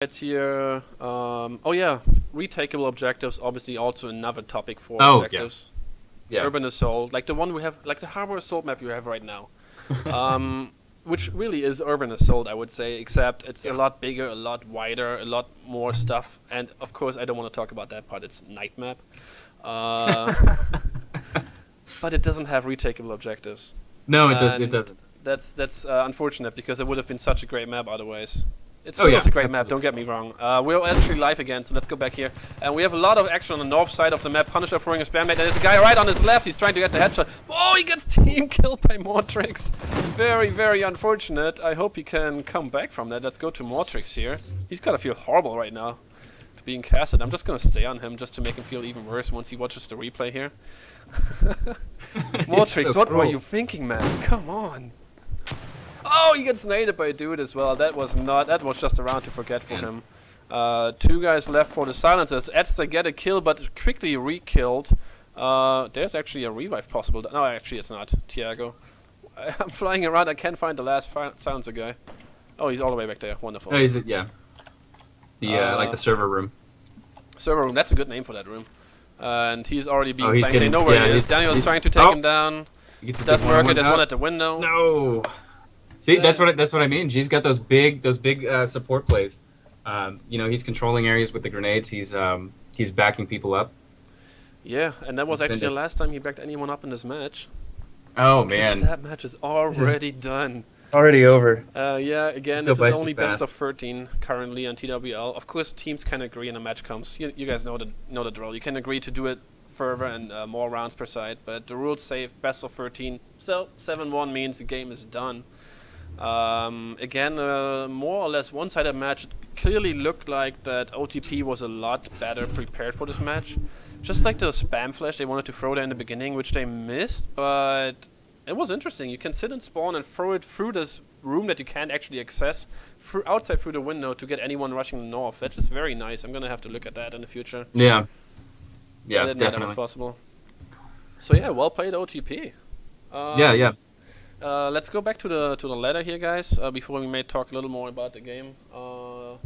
It's here. Oh yeah, retakeable objectives. Obviously, also another topic for Oh, yeah. objectives. Yeah. Urban assault, like the one we have, like the harbor assault map you have right now. Which really is urban assault, I would say, except it's a Yeah. lot bigger, a lot wider, a lot more stuff. And of course, I don't want to talk about that part. It's night map. Uh, but it doesn't have retakeable objectives. No, it does. And It doesn't. That's unfortunate because it would have been such a great map otherwise. It's Oh, still yeah, is a great map, absolutely. don't get me wrong. We're actually live again, so let's go back here. And we have a lot of action on the north side of the map. Punisher throwing a spam mate, and there's a guy right on his left. He's trying to get the headshot. Oh, he gets team killed by Mortrix. Very, very unfortunate. I hope he can come back from that. Let's go to Mortrix here. He's gotta feel horrible right now to being casted. I'm just gonna stay on him just to make him feel even worse once he watches the replay here. Mortrix, so what were cruel. you thinking, man? Come on. Oh, he gets naded by a dude as well. That was just a round to forget for him. Two guys left for the silencers. Edster get a kill, but quickly re-killed. There's actually a revive possible. No, actually it's not. Tiago. I'm flying around. I can't find the last silencer guy. Oh, he's all the way back there. Wonderful. Oh, is it? Yeah. The like the server room. Server room. That's a good name for that room. And he's already being he's flanked. They getting- know where yeah, he is. he's- Daniel's he's- trying to take oh. him down. He gets a Doesn't big work. one There's out. one at the window. No. See, that's what I mean. G's got those big support plays. He's controlling areas with the grenades. He's backing people up. Yeah, and that was He's actually been the last time he backed anyone up in this match. Oh Because man. that match is already done. Already over. Yeah, again, Let's go this by is too only best fast. of 13 currently on TWL. Of course, teams can agree and a match comes. You guys know the drill. You can agree to do it further and more rounds per side, but the rules say best of 13. So 7-1 means the game is done. Again, more or less one-sided match. It clearly looked like that OTP was a lot better prepared for this match. Just like the spam flash they wanted to throw there in the beginning, which they missed, but it was interesting. You can sit and spawn and throw it through this room that you can't actually access outside through the window to get anyone rushing north. That's just very nice. I'm gonna have to look at that in the future. Yeah. I Yeah, didn't know that was definitely. possible. So yeah, well played OTP. Yeah. Let's go back to the ladder here, guys. Before we may talk a little more about the game.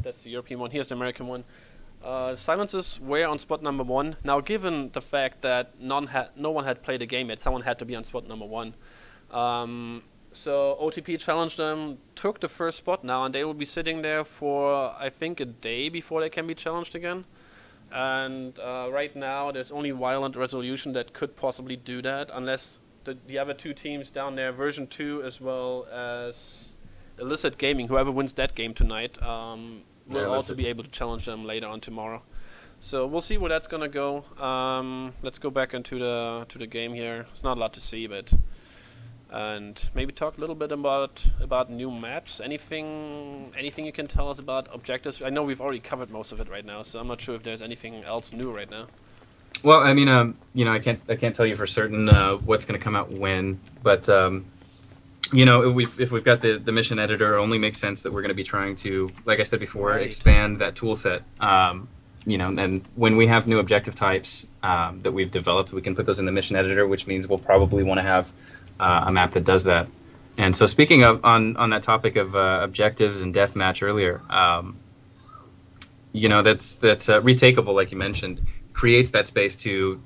That's the European one. Here's the American one. Silences were on spot number 1. Now, given the fact that no one had played a game yet, someone had to be on spot number 1. So OTP challenged them, took the first spot now, and they will be sitting there for I think a day before they can be challenged again. And right now, there's only Violent Resolution that could possibly do that, unless the other two teams down there, version 2 as well as Illicit Gaming, whoever wins that game tonight, will also Illicit. be able to challenge them later on tomorrow. So we'll see where that's gonna go. Let's go back into the game here. There's not a lot to see, but and maybe talk a little bit about new maps. Anything you can tell us about objectives? I know we've already covered most of it right now, so I'm not sure if there's anything else new right now. Well, I mean, I can't tell you for certain what's going to come out when, but if we've got the mission editor, it only makes sense that we're going to be trying to, like I said before, Right. expand that tool set. And when we have new objective types that we've developed, we can put those in the mission editor, which means we'll probably want to have a map that does that. And so, speaking of on that topic of objectives and deathmatch earlier, that's retakeable, like you mentioned, creates that space to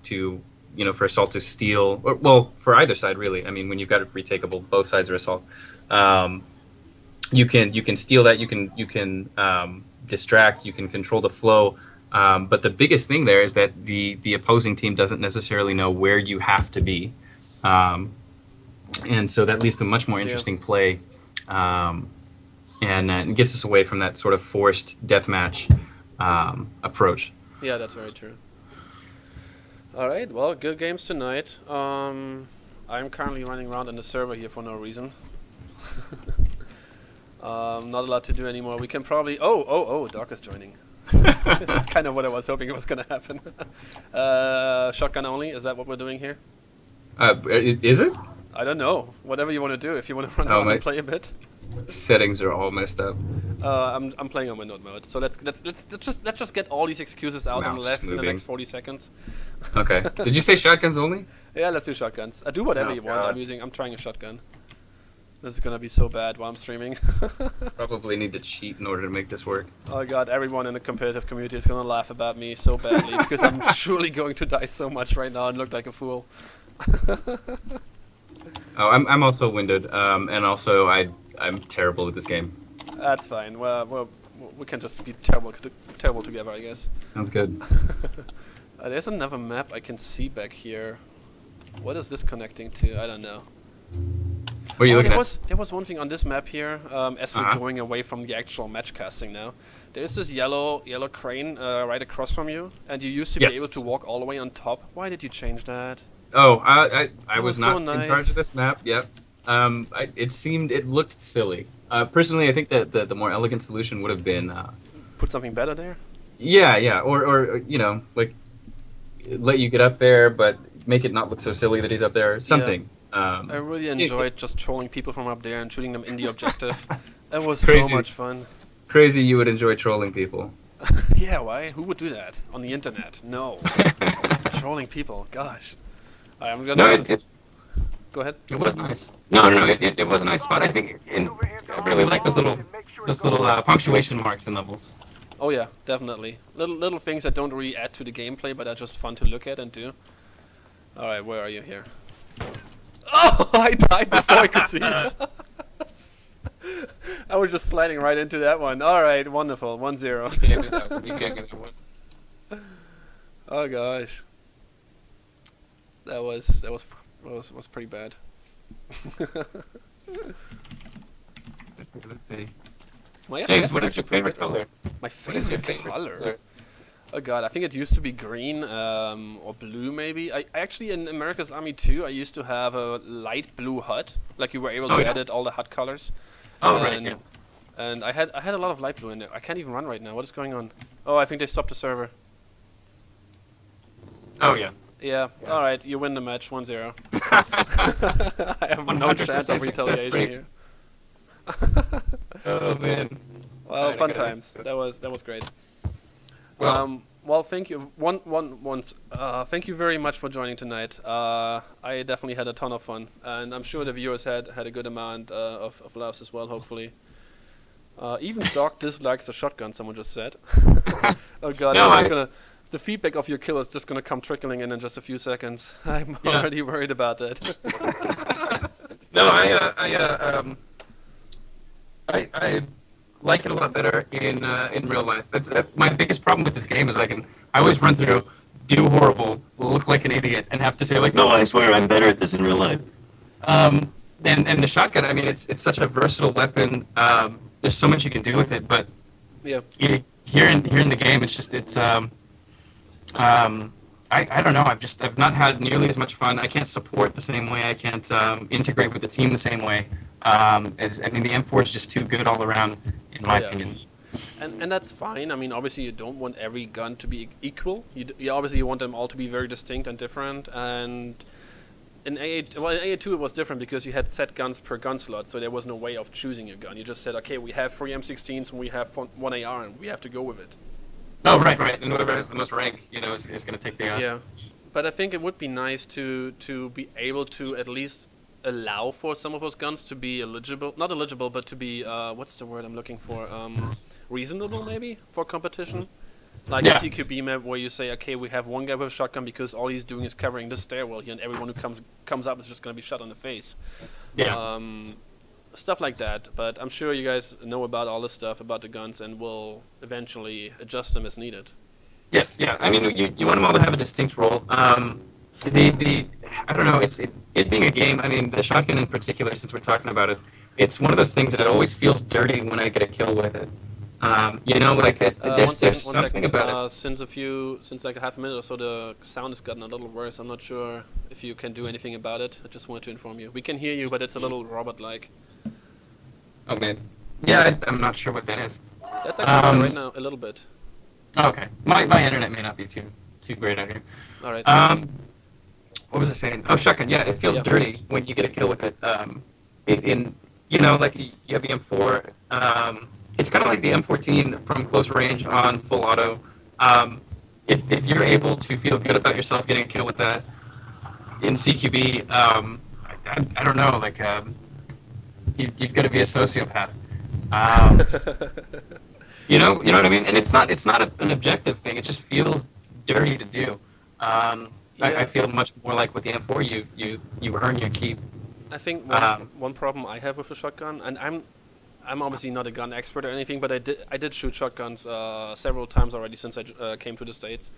for assault to steal, well, for either side really. I mean, when you've got it retakeable, both sides are assault. You can steal that. You can distract. You can control the flow. But the biggest thing there is that the opposing team doesn't necessarily know where you have to be, and so that leads to much more interesting play, and gets us away from that sort of forced deathmatch approach. Yeah, that's very true. Alright, well, good games tonight. I'm currently running around on the server here for no reason. Not a lot to do anymore. We can probably... Oh, Doc is joining. That's kind of what I was hoping was going to happen. Shotgun only, is that what we're doing here? Is it? I don't know. Whatever you want to do. If you want to run Oh, around my- and play a bit. Settings are all messed up. I'm playing on windowed mode. So let's just get all these excuses out on the Mouse left in the moving. next 40 seconds. Okay. Did you say shotguns only? Yeah, let's do shotguns. Do whatever Oh, you want. God. I'm trying a shotgun. This is gonna be so bad while I'm streaming. Probably need to cheat in order to make this work. Oh god, everyone in the competitive community is gonna laugh about me so badly because I'm surely going to die so much right now and look like a fool. Oh, I'm also windowed, and also I'm terrible at this game. That's fine. Well, we can just be terrible together, I guess. Sounds good. There's another map I can see back here. What is this connecting to? I don't know. What are you looking at? There was one thing on this map here, as we're going away from the actual match casting now. There's this yellow crane right across from you, and you used to be able to walk all the way on top. Why did you change that? Oh, I was not so nice. in charge of this map. Yep. It looked silly. Personally, I think that the more elegant solution would have been Put something better there? yeah, or you know, like let you get up there, but make it not look so silly that he's up there. Something. I really enjoyed just trolling people from up there and shooting them in the objective. It was Crazy. so much fun. Crazy, you would enjoy trolling people. Yeah, why? Who would do that on the internet? No. Trolling people, gosh. I'm gonna. No, Go ahead. it was nice. No, it was a nice spot. I think I really like those little punctuation marks in levels. Oh yeah, definitely. Little things that don't really add to the gameplay, but are just fun to look at and do. All right, where are you here? Oh, I died before I could see you. I was just sliding right into that one. All right, wonderful. 1-0. You can't get that one. Oh gosh. That was pretty bad. Let's see. My James, FPS what is your favorite color? My What is your favorite favorite color? Oh god, I think it used to be green or blue maybe. I actually in America's Army 2 I used to have a light blue HUD, like you were able to edit all the HUD colors. Oh, right, yeah. And I had a lot of light blue in there. I can't even run right now. What is going on? Oh, I think they stopped the server. Oh, yeah. Yeah. All right, you win the match 1-0. I have no 100% chance of success retaliation rate. here. Oh, man. Well, Alright, fun I got times. this. That was great. Well, Well, thank you. Thank you very much for joining tonight. I definitely had a ton of fun, and I'm sure the viewers had a good amount of laughs as well. Hopefully, even Doc dislikes the shotgun. Someone just said. Oh god, No, the feedback of your kill is just gonna come trickling in just a few seconds. I'm Yeah. already worried about that. No, I like it a lot better in real life. That's my biggest problem with this game is I always run through, do horrible, look like an idiot, and have to say like, no, I swear I'm better at this in real life. And the shotgun, I mean, it's such a versatile weapon. There's so much you can do with it, but Yeah. here in the game, I don't know. I've not had nearly as much fun. I can't support the same way. I can't integrate with the team the same way. The M4 is just too good all around, in my opinion. And that's fine. I mean, obviously you don't want every gun to be equal. You obviously want them all to be very distinct and different. And in AA2 it was different because you had set guns per gun slot, so there was no way of choosing a gun. You just said, okay, we have 3 M16s and we have 1 AR, and we have to go with it. Oh, right. And whoever has the most rank, is going to take the. Yeah, but I think it would be nice to be able to at least allow for some of those guns to be not eligible, but to be what's the word I'm looking for? Reasonable maybe for competition. Like a CQB map where you say, okay, we have one guy with a shotgun because all he's doing is covering this stairwell here, and everyone who comes up is just going to be shot in the face. Yeah. Stuff like that. But I'm sure you guys know about all this stuff about the guns, and will eventually adjust them as needed. Yes. Yeah. I mean, you want them all to have a distinct role. I don't know. It being a game. I mean, the shotgun in particular, since we're talking about it, it's one of those things that it always feels dirty when I get a kill with it. There's something about it. Since like a half a minute or so, the sound has gotten a little worse. I'm not sure if you can do anything about it. I just wanted to inform you. We can hear you, but it's a little robot-like. Oh man. Yeah, I'm not sure what that is. That's actually right now a little bit. Okay. My internet may not be too great out here. All right. What was I saying? Oh, shotgun. Yeah, it feels dirty when you get a kill with it. Like you have the M4. It's kind of like the M14 from close range on full auto. If you're able to feel good about yourself getting a kill with that in CQB, I don't know. you've got to be a sociopath. Um, you know what I mean? And it's not an objective thing. It just feels dirty to do. I feel much more like with the M4, you earn your keep. I think one problem I have with the shotgun, and I'm obviously not a gun expert or anything, but I did shoot shotguns several times already since I came to the States,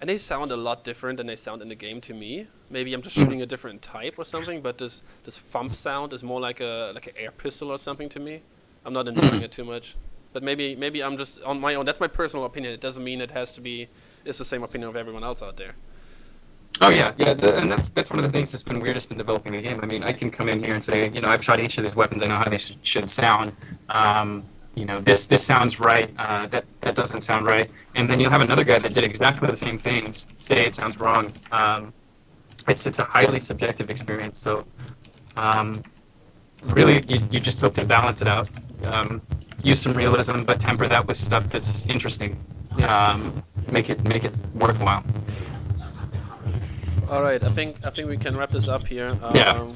and they sound a lot different than they sound in the game to me. Maybe I'm just shooting a different type or something, but this thump sound is more like an air pistol or something to me. I'm not enjoying it too much, but maybe I'm just on my own. That's my personal opinion. It doesn't mean it has to be. It's the same opinion of everyone else out there. Oh yeah, and that's one of the things that's been weirdest in developing the game. I mean, I can come in here and say, I've shot each of these weapons. I know how they should sound. This sounds right. That doesn't sound right. And then you'll have another guy that did exactly the same things say it sounds wrong. It's a highly subjective experience. So really, you just hope to balance it out. Use some realism, but temper that with stuff that's interesting. Make it worthwhile. All right, I think we can wrap this up here.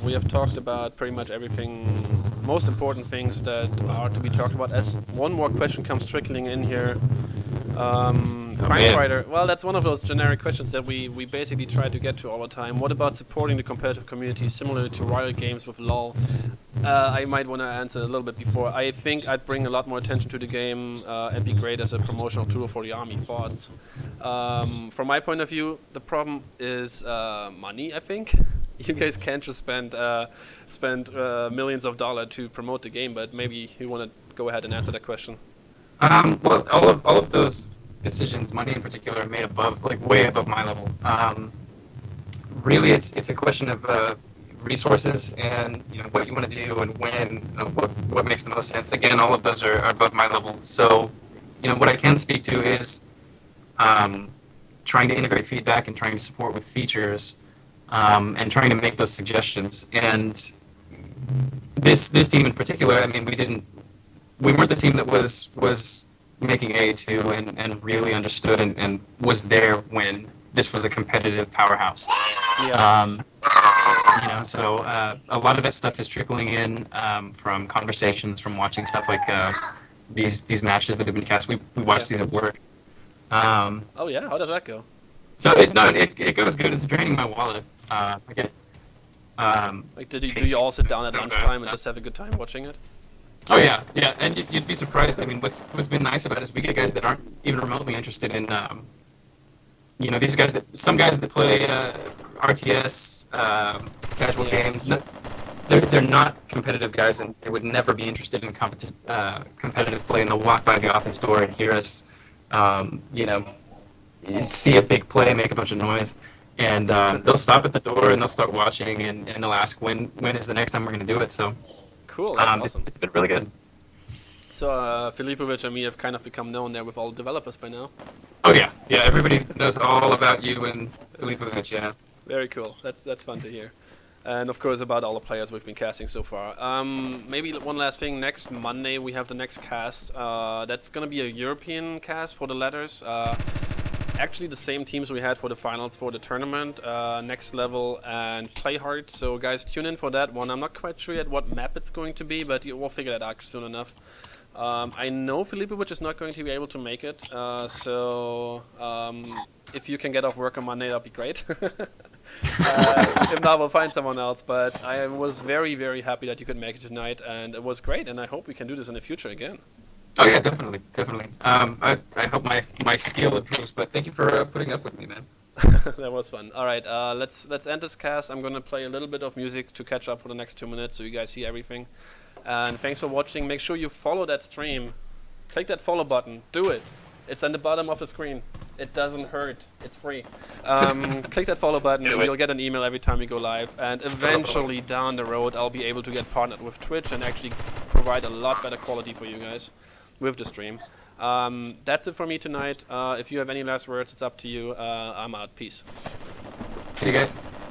We have talked about pretty much everything, most important things that are to be talked about. As one more question comes trickling in here, Crime Fighter. Well, that's one of those generic questions that we basically try to get to all the time. What about supporting the competitive community, similar to Riot Games with LoL? I might want to answer a little bit before. I think I'd bring a lot more attention to the game and be great as a promotional tool for the army thoughts. From my point of view, the problem is money, I think. You guys can't just spend millions of dollars to promote the game, but maybe you want to go ahead and answer that question. Well, all of those decisions, money in particular, are made above, way above my level. Really, it's a question of resources and what you want to do and when, what makes the most sense. Again, all of those are above my level. So, what I can speak to is trying to integrate feedback and trying to support with features and trying to make those suggestions. And this team in particular, I mean, we weren't the team that was making A2 and really understood and was there when this was a competitive powerhouse. Yeah. So a lot of that stuff is trickling in from conversations, from watching stuff like these matches that have been cast. We watch these at work. Oh yeah, how does that go? So it goes good. It's draining my wallet. I get. Do you all sit down at lunchtime and just have a good time watching it? Oh yeah, and you'd be surprised. I mean, what's been nice about it is we get guys that aren't even remotely interested in, these guys some guys that play RTS, casual games. No, they're not competitive guys, and they would never be interested in competitive play. And they'll walk by the office door and hear us, see a big play, make a bunch of noise, and they'll stop at the door and they'll start watching, and they'll ask when is the next time we're going to do it. So. Cool, that's awesome. It's been really good. So Filipovic and me have kind of become known there with all the developers by now. Oh yeah, everybody knows all about you and Filipovic, yeah. Very cool, that's fun to hear. And of course about all the players we've been casting so far. Maybe one last thing, next Monday we have the next cast. That's going to be a European cast for the letters. Actually the same teams we had for the finals for the tournament, Next Level and Playhard. So guys, tune in for that one. I'm not quite sure yet what map it's going to be, but we'll figure that out soon enough. I know Filipovic is not going to be able to make it, so if you can get off work on Monday, that'll be great. If not, we'll find someone else. But I was very, very happy that you could make it tonight, and it was great, and I hope we can do this in the future again. Oh yeah, definitely. I hope my skill improves, but thank you for putting up with me, man. That was fun. All right, let's end this cast. I'm gonna play a little bit of music to catch up for the next 2 minutes, so you guys see everything. And thanks for watching. Make sure you follow that stream. Click that follow button. Do it. It's on the bottom of the screen. It doesn't hurt. It's free. Click that follow button and you'll get an email every time we go live. And eventually down the road, I'll be able to get partnered with Twitch and actually provide a lot better quality for you guys with the stream. That's it for me tonight. If you have any last words, it's up to you. I'm out. Peace. See you guys.